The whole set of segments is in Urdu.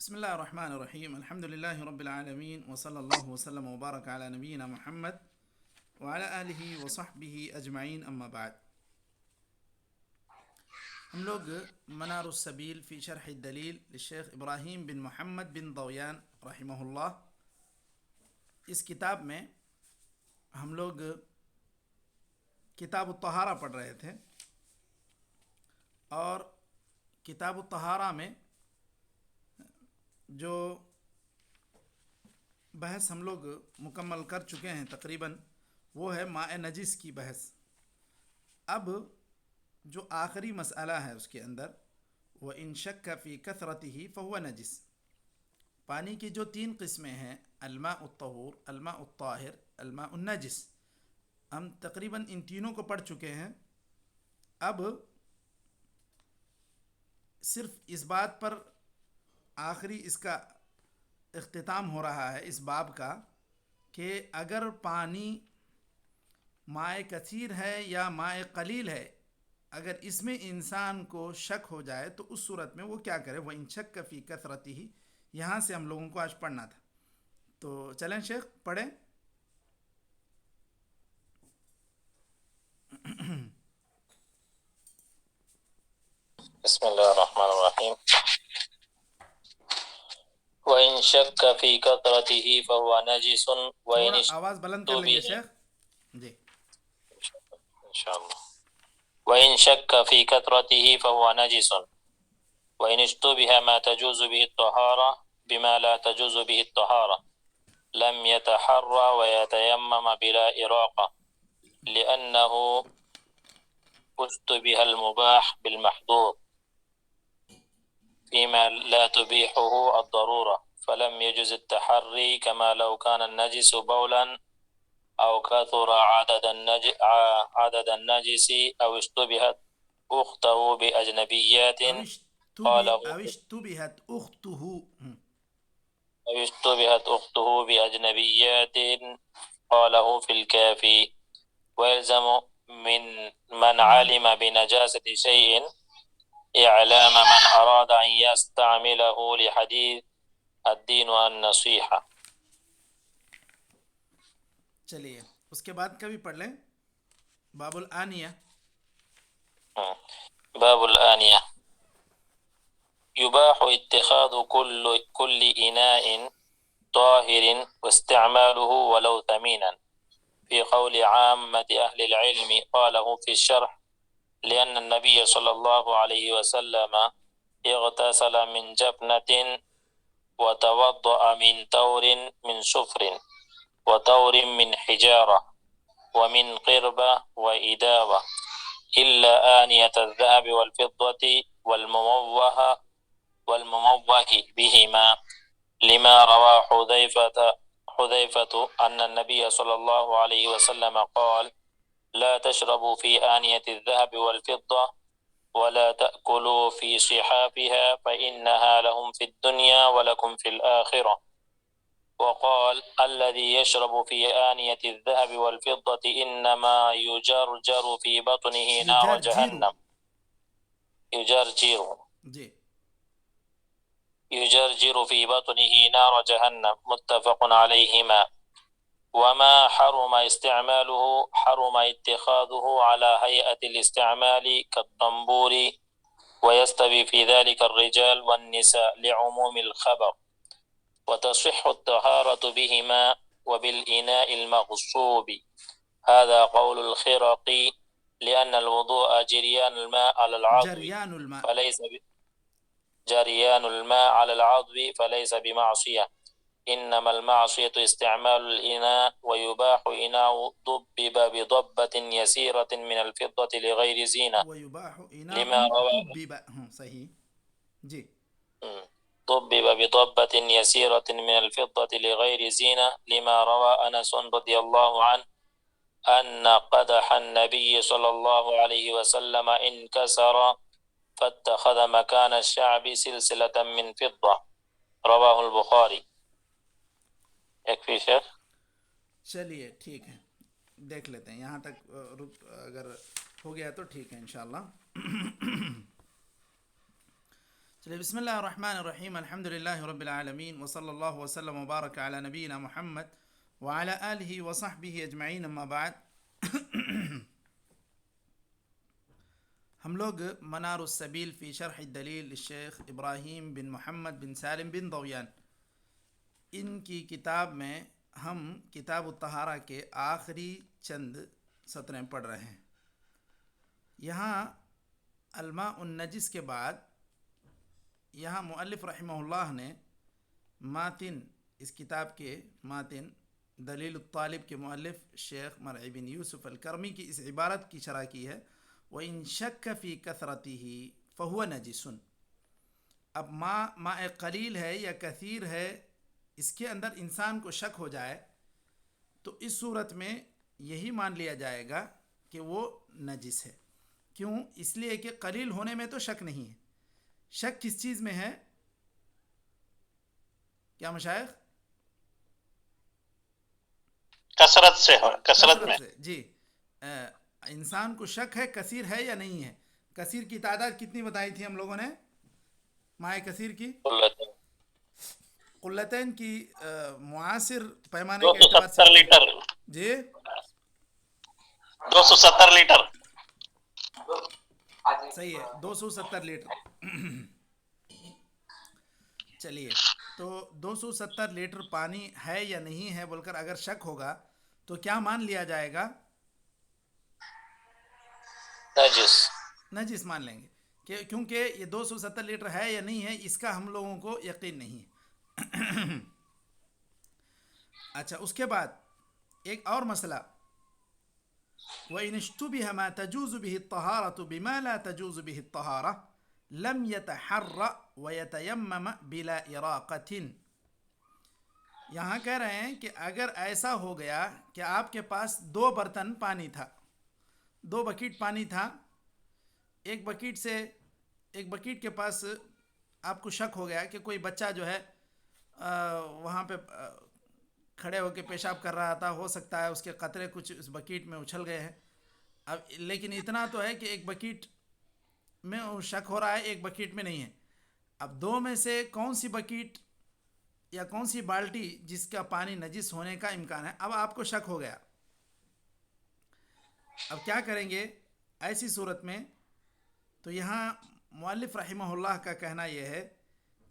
بسم الله الرحمن الرحيم. الحمد لله رب العالمين، وصلى الله وسلم وبارك على نبينا محمد وعلى آله وصحبه أجمعين. أما بعد، ہم لوگ منار السبیل فی شرح الدلیل للشیخ ابراہیم بن محمد بن ضویان رحمہ اللہ، اس کتاب میں ہم لوگ کتاب الطہارہ پڑھ رہے تھے، اور کتاب الطہارہ میں جو بحث ہم لوگ مکمل کر چکے ہیں تقریباً، وہ ہے ماء نجس کی بحث. اب جو آخری مسئلہ ہے اس کے اندر، وہ ان شک فی کثرتہ فہو نجس. پانی کی جو تین قسمیں ہیں، الماء الطہور، الماء الطاہر، الماء النجس، ہم تقریباً ان تینوں کو پڑھ چکے ہیں. اب صرف اس بات پر آخری اس کا اختتام ہو رہا ہے اس باب کا، کہ اگر پانی ماء کثیر ہے یا ماء قلیل ہے، اگر اس میں انسان کو شک ہو جائے تو اس صورت میں وہ کیا کرے. وہ ان شک فی کثرتہ، یہاں سے ہم لوگوں کو آج پڑھنا تھا. تو چلیں شیخ پڑھیں. بسم الله الرحمن الرحيم. وإن شك في كثرته فهو نجس وإن تھوڑا آواز بلند کر لیں گے اشتبه شیخ جی. إن شاء الله. وإن شك في كثرته فهو نجس وإن اشتبه ما تجوز به الطهارة بما لا تجوز به الطهارة لم يتحرى ويتيمم بلا إراقة، لأنه اشتبه المباح بالمحظور فيما لا تبيحه الضرورة، فلم يجز التحري كما لو كان النجس بولا أو كثر عدد النجس أو اشتبهت أخته بأجنبيات قاله أو اشتبهت أخته بأجنبيات قاله في الكافي. ويلزم من علم بنجاسة شيء إعلام من أراد أن يستعمله لحديث الدين والنصيحة. چلیے اس کے بعد کا بھی پڑھ لیں. باب الآنیہ. باب الآنية. يباح اتخاذ كل إناء طاهر واستعماله ولو ثمينا، في قول عامة أهل العلم قاله في الشرح، لأن النبي صلى الله عليه وسلم اغتسل من جفنة وتوضأ من تور من صفر وتور من حجارة ومن قربة وإداوة، إلا آنية الذهب والفضة والمموه بهما، لما روى حذيفة أن النبي صلى الله عليه وسلم قال: لا تشربوا في آنية الذهب والفضة ولا تأكلوا في صحافها فإنها لهم في الدنيا ولكم في الآخرة. وقال: الذي يشرب في آنية الذهب والفضة إنما يجرجر في بطنه نار جهنم. يجرجر في بطنه نار جهنم. متفق عليهما. وما حرم استعماله حرم اتخاذه على هيئة الاستعمال كالطنبور، ويستوي في ذلك الرجال والنساء لعموم الخبر، وتصح الطهارة بهما وبالإناء المغصوب. هذا قول الخرقي، لأن الوضوء جريان الماء على العضو فليس بمعصية، إنما المعصية استعمال الإناء. ويباح إناء ضبب بضبة يسيرة من الفضة لغير زينة، لما روى صحیح جی. ضبب بضبة يسيرة من الفضة لغير زينة، لما روى أنس رضي الله عنه أن قدح النبي صلى الله عليه وسلم انكسر فاتخذ مكان الشعب سلسلة من فضة. رواه البخاري. يكفي شيخ؟ چلیے ٹھیک ہے، دیکھ لیتے ہیں یہاں تک. اگر ہو گیا تو ٹھیک ہے انشاءاللہ. چلیے بسم اللہ الرحمن الرحیم الحمد للہ رب العالمین وصلی اللہ وسلم وبارک علی نبینا محمد وعلی آلہ وصحبہ اجمعین اما بعد. ہم لوگ منار السبیل فی شرح الدلیل شیخ ابراہیم بن محمد بن سالم بن ضویان ان کی کتاب میں ہم کتاب الطہارہ کے آخری چند سطریں پڑھ رہے ہیں. یہاں الماء النجس کے بعد یہاں مؤلف رحمہ اللہ نے ماتن اس کتاب کے ماتن دلیل الطالب کے مؤلف شیخ مرعی بن یوسف الکرمی کی اس عبارت کی شرح کی ہے وَإِن شَكَّ فِي كَثْرَتِهِ فَهُوَ نَجِسٌ. اب ماء قلیل ہے یا کثیر ہے اس کے اندر انسان کو شک ہو جائے تو اس صورت میں یہی مان لیا جائے گا کہ وہ نجس ہے. کیوں؟ اس لیے کہ قلیل ہونے میں تو شک نہیں ہے. شک کس چیز میں ہے کیا مشائخ؟ کثرت سے ہو، کثرت میں سے جی. انسان کو شک ہے کثیر ہے یا نہیں ہے. کثیر کی تعداد کتنی بتائی تھی ہم لوگوں نے مائع کثیر کی؟ قلتین کی معاصر پیمانے کے اعتبار سے 270 لیٹر جی 270 لیٹر صحیح ہے 270 لیٹر. چلیے تو 270 لیٹر پانی ہے یا نہیں ہے بول کر اگر شک ہوگا تو کیا مان لیا جائے گا؟ نجس مان لیں گے کیونکہ یہ 270 لیٹر ہے یا نہیں ہے اس کا ہم لوگوں کو یقین نہیں ہے. اچھا اس کے بعد ایک اور مسئلہ وَإِنِ اشْتُبِهَ مَا تَجُوزُ بِهِ الطَّهَارَةُ بِمَا لَا تَجُوزُ بِهِ الطَّهَارَةُ لَمْ يَتَحَرَّ وَيَتَيَمَّمَ بِلَا إِرَاقَةٍ. یہاں کہہ رہے ہیں کہ اگر ایسا ہو گیا کہ آپ کے پاس 2 برتن پانی تھا، 2 بکیٹ پانی تھا، ایک بکیٹ کے پاس آپ کو شک ہو گیا کہ کوئی بچہ جو ہے وہاں پہ کھڑے ہو کے پیشاب کر رہا تھا، ہو سکتا ہے اس کے قطرے کچھ اس بکیٹ میں اچھل گئے ہیں. اب لیکن اتنا تو ہے کہ ایک بکیٹ میں شک ہو رہا ہے ایک بکیٹ میں نہیں ہے. اب 2 میں سے کون سی بکیٹ یا کون سی بالٹی جس کا پانی نجس ہونے کا امکان ہے. اب آپ کو شک ہو گیا، اب کیا کریں گے ایسی صورت میں؟ تو یہاں مؤلف رحمہ اللہ کا کہنا یہ ہے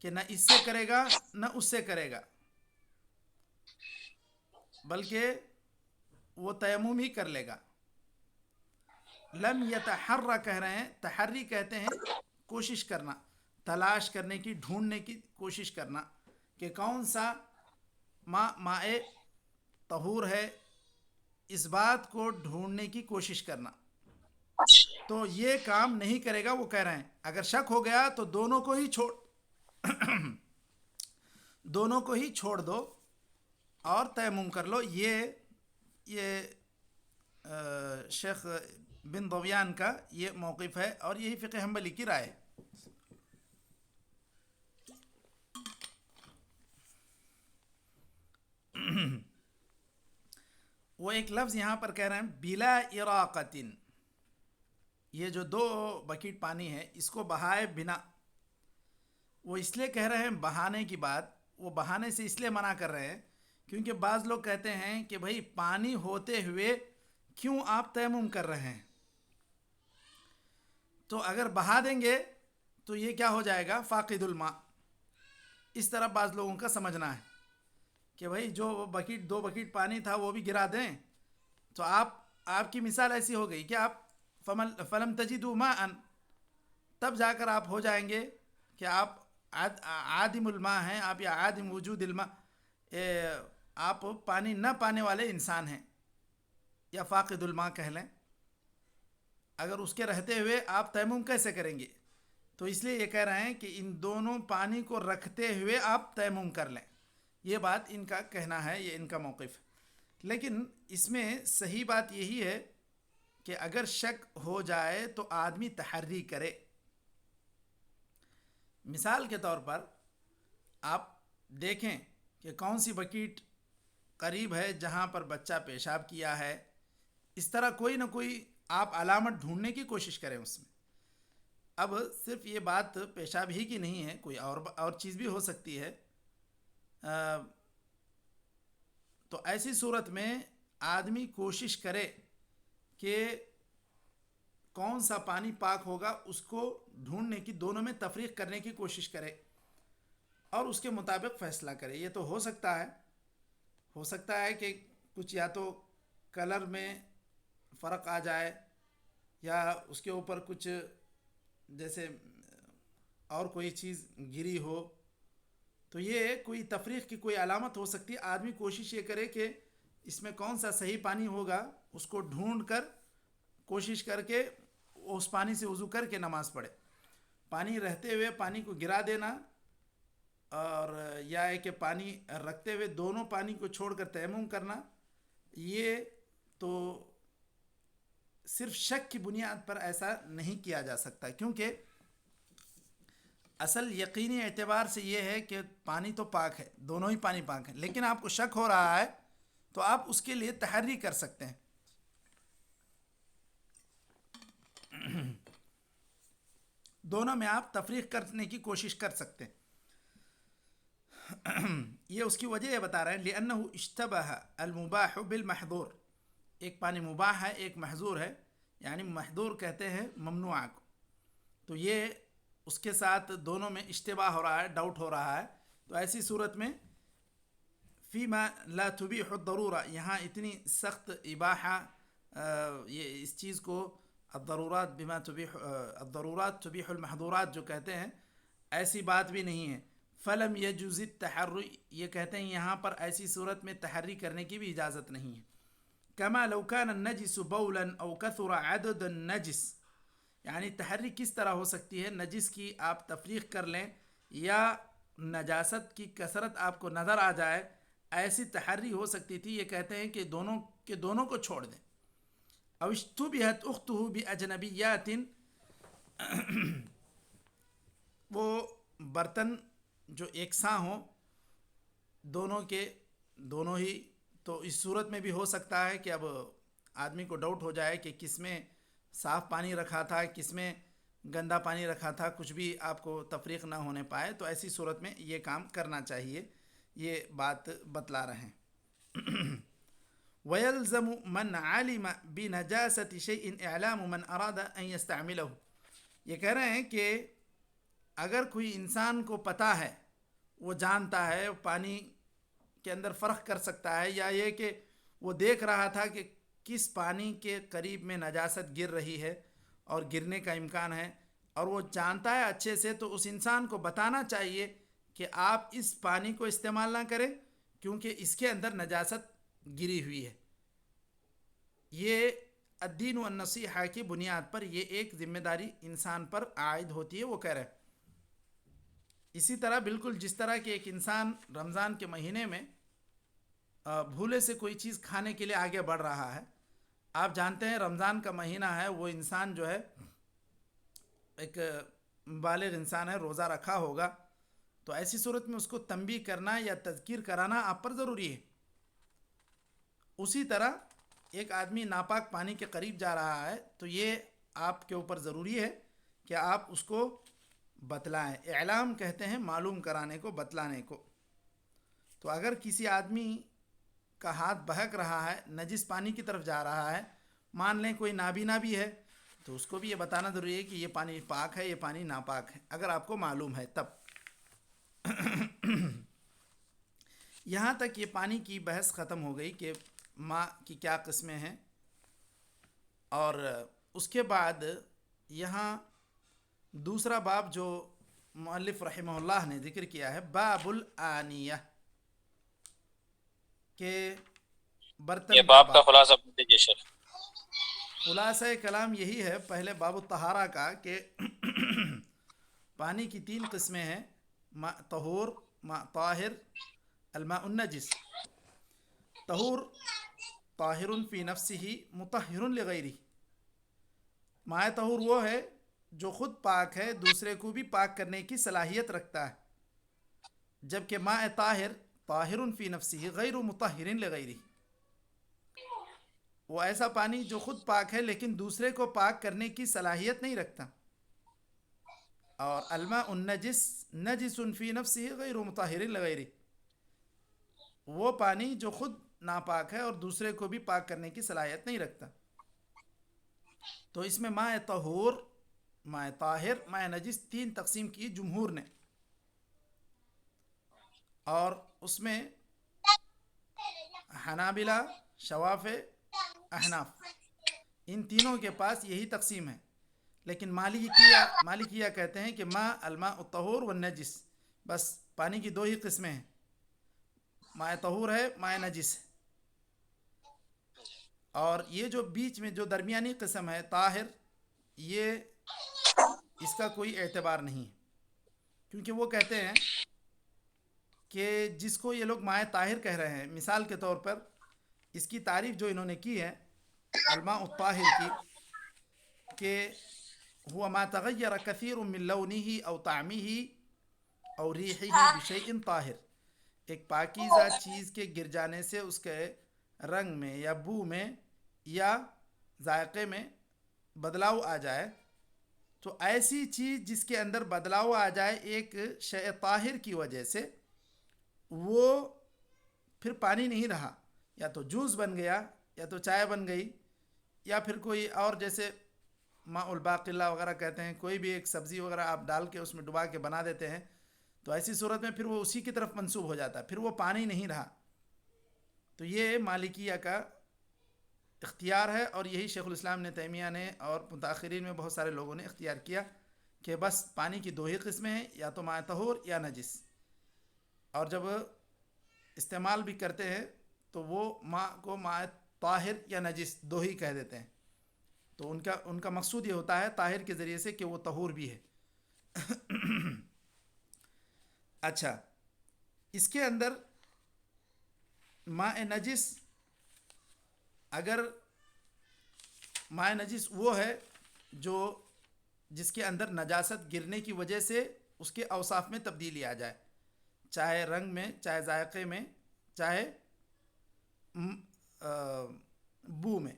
کہ نہ اس سے کرے گا نہ اس سے کرے گا، بلکہ وہ تیمم ہی کر لے گا. لم یتحرّ کہہ رہے ہیں، تحری کہتے ہیں کوشش کرنا، تلاش کرنے کی، ڈھونڈنے کی کوشش کرنا کہ کون سا ماء طہور ہے، اس بات کو ڈھونڈنے کی کوشش کرنا. تو یہ کام نہیں کرے گا. وہ کہہ رہے ہیں اگر شک ہو گیا تو دونوں کو ہی چھوڑ دو اور تیمم کر لو. یہ شیخ بن ضویان کا یہ موقف ہے اور یہی فقہ حنبلی کی رائے ہے. وہ ایک لفظ یہاں پر کہہ رہے ہیں بلا اراقتن، یہ جو 2 بکیٹ پانی ہے اس کو بہائے بنا. وہ اس لیے کہہ رہے ہیں بہانے کی بات، وہ بہانے سے اس لیے منع کر رہے ہیں کیونکہ بعض لوگ کہتے ہیں کہ بھائی پانی ہوتے ہوئے کیوں آپ تیمم کر رہے ہیں، تو اگر بہا دیں گے تو یہ کیا ہو جائے گا فاقد الماء. اس طرح بعض لوگوں کا سمجھنا ہے کہ بھائی جو 2 بکیٹ پانی تھا وہ بھی گرا دیں تو آپ کی مثال ایسی ہو گئی کہ آپ فلم تجدوا ماء، تب جا کر آپ ہو جائیں گے کہ آپ عادم الماء ہیں آپ، یا عادم وجود الماء، آپ پانی نہ پانے والے انسان ہیں یا فاقد الماء کہہ لیں. اگر اس کے رہتے ہوئے آپ تیمم کیسے کریں گے؟ تو اس لیے یہ کہہ رہے ہیں کہ ان دونوں پانی کو رکھتے ہوئے آپ تیمم کر لیں. یہ بات ان کا کہنا ہے، یہ ان کا موقف ہے. لیکن اس میں صحیح بات یہی ہے کہ اگر شک ہو جائے تو آدمی تحری کرے. مثال کے طور پر آپ دیکھیں کہ کون سی بکیٹ قریب ہے جہاں پر بچہ پیشاب کیا ہے. اس طرح کوئی نہ کوئی آپ علامت ڈھونڈنے کی کوشش کریں اس میں. اب صرف یہ بات پیشاب ہی کی نہیں ہے، کوئی اور چیز بھی ہو سکتی ہے. تو ایسی صورت میں آدمی کوشش کرے کہ کون سا پانی پاک ہوگا اس کو ڈھونڈنے کی، دونوں میں تفریق کرنے کی کوشش کرے اور اس کے مطابق فیصلہ کرے. یہ تو ہو سکتا ہے کہ کچھ یا تو کلر میں فرق آ جائے یا اس کے اوپر کچھ جیسے اور کوئی چیز گری ہو، تو یہ کوئی تفریق کی کوئی علامت ہو سکتی ہے. آدمی کوشش یہ کرے کہ اس میں کون سا صحیح پانی ہوگا، اس کو ڈھونڈ کر کوشش کر کے اس پانی سے وضو کر کے نماز پڑھے. پانی رہتے ہوئے پانی کو گرا دینا اور یا ہے کہ پانی رکھتے ہوئے دونوں پانی کو چھوڑ کر تیمم کرنا، یہ تو صرف شک کی بنیاد پر ایسا نہیں کیا جا سکتا، کیونکہ اصل یقینی اعتبار سے یہ ہے کہ پانی تو پاک ہے، دونوں ہی پانی پاک ہیں. لیکن آپ کو شک ہو رہا ہے تو آپ اس کے لیے تحری کر سکتے ہیں. دونوں میں آپ تفریق کرنے کی کوشش کر سکتے ہیں. یہ اس کی وجہ یہ بتا رہے ہیں لِأَنَّهُ اشْتَبَهَ الْمُبَاحُ بِالْمَحْظُورِ. ایک پانی مباح ہے، ایک محظور ہے، یعنی محظور کہتے ہیں ممنوع کو. تو یہ اس کے ساتھ دونوں میں اشتباہ ہو رہا ہے، ڈاؤٹ ہو رہا ہے. تو ایسی صورت میں فیما لا تبیح الضرورہ، یہاں اتنی سخت اباحہ یہ اس چیز کو الضرورات بما تبیح الضرورات تبیح المحظورات جو کہتے ہیں، ایسی بات بھی نہیں ہے. فلم یجوز التحری، یہ کہتے ہیں یہاں پر ایسی صورت میں تحری کرنے کی بھی اجازت نہیں ہے. کما لو کان النجس بولا او کثر عدد النجس، یعنی تحری کس طرح ہو سکتی ہے؟ نجس کی آپ تفریق کر لیں یا نجاست کی کثرت آپ کو نظر آ جائے، ایسی تحری ہو سکتی تھی. یہ کہتے ہیں کہ دونوں کو چھوڑ دیں. او اشتبہت اختہ باجنبیات، وہ برتن جو یکساں ہوں دونوں ہی، تو اس صورت میں بھی ہو سکتا ہے کہ اب آدمی کو ڈاؤٹ ہو جائے کہ کس میں صاف پانی رکھا تھا، کس میں گندا پانی رکھا تھا، کچھ بھی آپ کو تفریق نہ ہونے پائے. تو ایسی صورت میں یہ کام کرنا چاہیے. یہ بات بتلا رہے ہیں. وَيَلْزَمُ مَنْ عَلِمَ بِنَجَاسَةِ شَيْءٍ إِعْلَامُ مَنْ أَرَادَ أَنْ يَسْتَعْمِلَهُ. یہ کہہ رہے ہیں کہ اگر کوئی انسان کو پتہ ہے، وہ جانتا ہے، پانی کے اندر فرق کر سکتا ہے، یا یہ کہ وہ دیکھ رہا تھا کہ کس پانی کے قریب میں نجاست گر رہی ہے اور گرنے کا امکان ہے، اور وہ جانتا ہے اچھے سے، تو اس انسان کو بتانا چاہیے کہ آپ اس پانی کو استعمال نہ کریں کیونکہ اس کے اندر نجاست گری ہوئی ہے. یہ الدین والنصیحہ کی بنیاد پر یہ ایک ذمہ داری انسان پر عائد ہوتی ہے. وہ کہہ رہے ہیں اسی طرح بالکل جس طرح کہ ایک انسان رمضان کے مہینے میں بھولے سے کوئی چیز کھانے کے لیے آگے بڑھ رہا ہے. آپ جانتے ہیں رمضان کا مہینہ ہے، وہ انسان جو ہے ایک بالغ انسان ہے، روزہ رکھا ہوگا، تو ایسی صورت میں اس کو تنبیہ کرنا یا تذکیر کرانا آپ پر ضروری ہے. اسی طرح ایک آدمی ناپاک پانی کے قریب جا رہا ہے تو یہ آپ کے اوپر ضروری ہے کہ آپ اس کو بتلائیں. اعلام کہتے ہیں معلوم کرانے کو، بتلانے کو. تو اگر کسی آدمی کا ہاتھ بہک رہا ہے، نجس پانی کی طرف جا رہا ہے، مان لیں کوئی نابینا بھی ہے، تو اس کو بھی یہ بتانا ضروری ہے کہ یہ پانی پاک ہے، یہ پانی ناپاک ہے، اگر آپ کو معلوم ہے تب. یہاں تک یہ پانی کی بحث ختم ہو گئی کہ ماء کی کیا قسمیں ہیں. اور اس کے بعد یہاں دوسرا باب جو مؤلف رحمہ اللہ نے ذکر کیا ہے، باب الآنیہ، کہ یہ برتن کا باب کا باب. خلاصہ بتا دیجیے شیخ. خلاصہ کلام یہی ہے پہلے باب الطہارہ کا کہ پانی کی 3 قسمیں ہیں: ماء طہور، ماء طاہر، الماء النجس. طہور طاہر فی نفسہ مطہر لغیرہ. ماء طہور وہ ہے جو خود پاک ہے، دوسرے کو بھی پاک کرنے کی صلاحیت رکھتا ہے، جبکہ ماء طاہر طاہر فی نفسہ غیر مطہر لغیرہ، وہ ایسا پانی جو خود پاک ہے لیکن دوسرے کو پاک کرنے کی صلاحیت نہیں رکھتا. اور الماء النجس نجس فی نفسہ غیر مطہر لغیرہ، وہ پانی جو خود ناپاک ہے اور دوسرے کو بھی پاک کرنے کی صلاحیت نہیں رکھتا. تو اس میں ماء طہور، ماء طاہر، ماء نجس تین تقسیم کی جمہور نے، اور اس میں حنابلہ، شوافع، احناف، ان تینوں کے پاس یہی تقسیم ہے. لیکن مالکیہ کہتے ہیں کہ ماء الماء الطہور والنجس، بس پانی کی دو ہی قسمیں ہیں، ماء طہور ہے، ماء نجس ہے. اور یہ جو بیچ میں جو درمیانی قسم ہے طاہر، یہ اس کا کوئی اعتبار نہیں ہے، کیونکہ وہ کہتے ہیں کہ جس کو یہ لوگ ماء طاہر کہہ رہے ہیں، مثال کے طور پر اس کی تعریف جو انہوں نے کی ہے الماء الطاہر کی، کہ هو ما تغیر کثیر من لونه او طعمه او ریحه بشیء طاہر، ایک پاکیزہ چیز کے گر جانے سے اس کے رنگ میں یا بو میں یا ذائقے میں بدلاؤ آ جائے. تو ایسی چیز جس کے اندر بدلاؤ آ جائے ایک شیء طاہر کی وجہ سے، وہ پھر پانی نہیں رہا، یا تو جوس بن گیا، یا تو چائے بن گئی، یا پھر کوئی اور جیسے ماء الباقلہ وغیرہ کہتے ہیں، کوئی بھی ایک سبزی وغیرہ آپ ڈال کے اس میں ڈبا کے بنا دیتے ہیں، تو ایسی صورت میں پھر وہ اسی کی طرف منسوب ہو جاتا ہے، پھر وہ پانی نہیں رہا. تو یہ مالکیہ کا اختیار ہے، اور یہی شیخ الاسلام نے تیمیہ نے اور متاخرین میں بہت سارے لوگوں نے اختیار کیا کہ بس پانی کی دو ہی قسمیں ہیں، یا تو ماء طہور یا نجس. اور جب استعمال بھی کرتے ہیں تو وہ ماء کو ماء طاہر یا نجس دو ہی کہہ دیتے ہیں. تو ان کا مقصود یہ ہوتا ہے طاہر کے ذریعے سے کہ وہ طہور بھی ہے. اچھا، اس کے اندر ماء نجس، اگر ماء نجس وہ ہے جو جس کے اندر نجاست گرنے کی وجہ سے اس کے اوصاف میں تبدیلی آ جائے، چاہے رنگ میں، چاہے ذائقے میں، چاہے بو میں،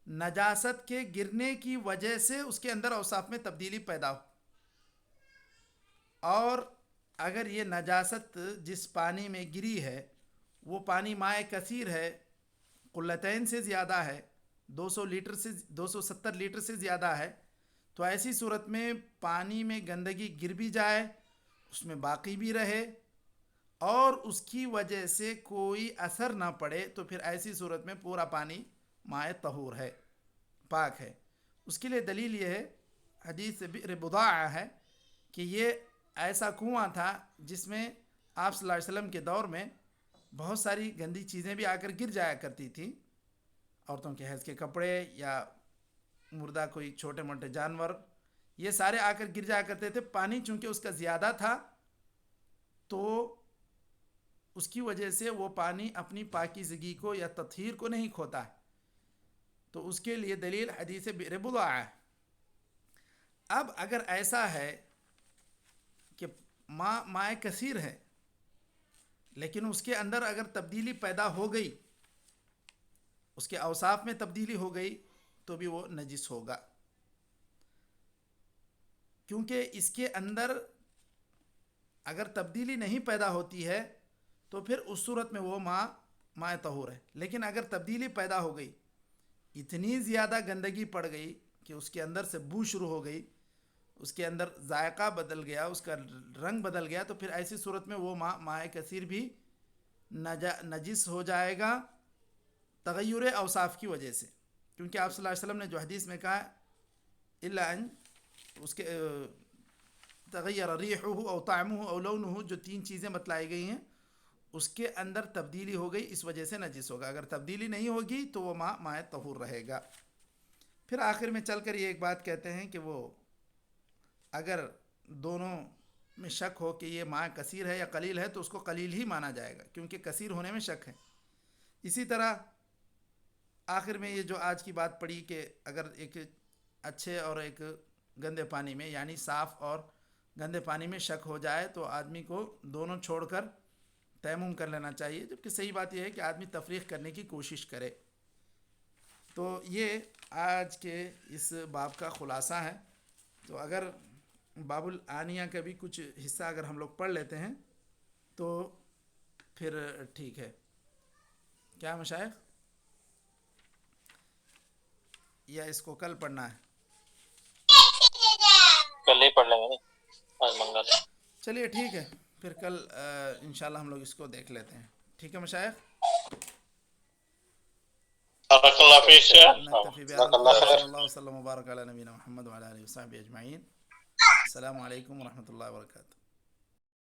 نجاست کے گرنے کی وجہ سے اس کے اندر اوصاف میں تبدیلی پیدا ہو. اور اگر یہ نجاست جس پانی میں گری ہے وہ پانی ماء کثیر ہے، قلتین سے زیادہ ہے، 270 لیٹر سے زیادہ ہے، تو ایسی صورت میں پانی میں گندگی گر بھی جائے، اس میں باقی بھی رہے، اور اس کی وجہ سے کوئی اثر نہ پڑے، تو پھر ایسی صورت میں پورا پانی ماء طہور ہے، پاک ہے. اس کے لیے دلیل یہ ہے، حدیث بئر بضاعہ ہے کہ یہ ایسا کنواں تھا جس میں آپ صلی اللہ علیہ وسلم کے دور میں بہت ساری گندی چیزیں بھی آ کر گر جایا کرتی تھیں، عورتوں کے حیض کے کپڑے یا مردہ کوئی چھوٹے موٹے جانور، یہ سارے آ کر گر جایا کرتے تھے. پانی چونکہ اس کا زیادہ تھا تو اس کی وجہ سے وہ پانی اپنی پاکیزگی کو یا تطہیر کو نہیں کھوتا ہے، تو اس کے لیے دلیل حدیث بئر بضاعہ ہے. اب اگر ایسا ہے کہ ماء کثیر ہے لیکن اس کے اندر اگر تبدیلی پیدا ہو گئی، اس کے اوصاف میں تبدیلی ہو گئی، تو بھی وہ نجس ہوگا، کیونکہ اس کے اندر اگر تبدیلی نہیں پیدا ہوتی ہے تو پھر اس صورت میں وہ ماء طہور ہے. لیکن اگر تبدیلی پیدا ہو گئی، اتنی زیادہ گندگی پڑ گئی کہ اس کے اندر سے بو شروع ہو گئی، اس کے اندر ذائقہ بدل گیا، اس کا رنگ بدل گیا، تو پھر ایسی صورت میں وہ ماء کثیر بھی نجس ہو جائے گا تغیر اوصاف کی وجہ سے. کیونکہ آپ صلی اللہ علیہ وسلم نے جو حدیث میں کہا الا ان اس کے تغیر ریحہ او طعمہ او لونہ، جو تین چیزیں بتلائی گئی ہیں اس کے اندر تبدیلی ہو گئی، اس وجہ سے نجس ہوگا. اگر تبدیلی نہیں ہوگی تو وہ ماء طہور رہے گا. پھر آخر میں چل کر یہ ایک بات کہتے ہیں کہ وہ اگر دونوں میں شک ہو کہ یہ ماء کثیر ہے یا قلیل ہے تو اس کو قلیل ہی مانا جائے گا، کیونکہ کثیر ہونے میں شک ہے. اسی طرح آخر میں یہ جو آج کی بات پڑی کہ اگر ایک اچھے اور ایک گندے پانی میں، یعنی صاف اور گندے پانی میں شک ہو جائے تو آدمی کو دونوں چھوڑ کر تیمم کر لینا چاہیے، جبکہ صحیح بات یہ ہے کہ آدمی تفریق کرنے کی کوشش کرے. تو یہ آج کے اس باب کا خلاصہ ہے. تو اگر باب الآنیہ کا بھی کچھ حصہ اگر ہم لوگ پڑھ لیتے ہیں تو پھر ٹھیک ہے. کیا مشائخ؟ یا اس کو کل پڑھنا ہے؟ کل ہی پڑھ لیں گے، آج منگل. چلیے ٹھیک ہے، پھر کل انشاءاللہ ہم لوگ اس کو دیکھ لیتے ہیں. ٹھیک ہے مشائخ، بارک اللہ فیک شیخ. نکتفی بهذا جزاک اللہ القدر، خیر. صلی اللہ وسلم وبارک علی نبینا محمد وعلی آلہ وصحبہ اجمعین. السلام علیکم ورحمۃ اللہ وبرکاتہ.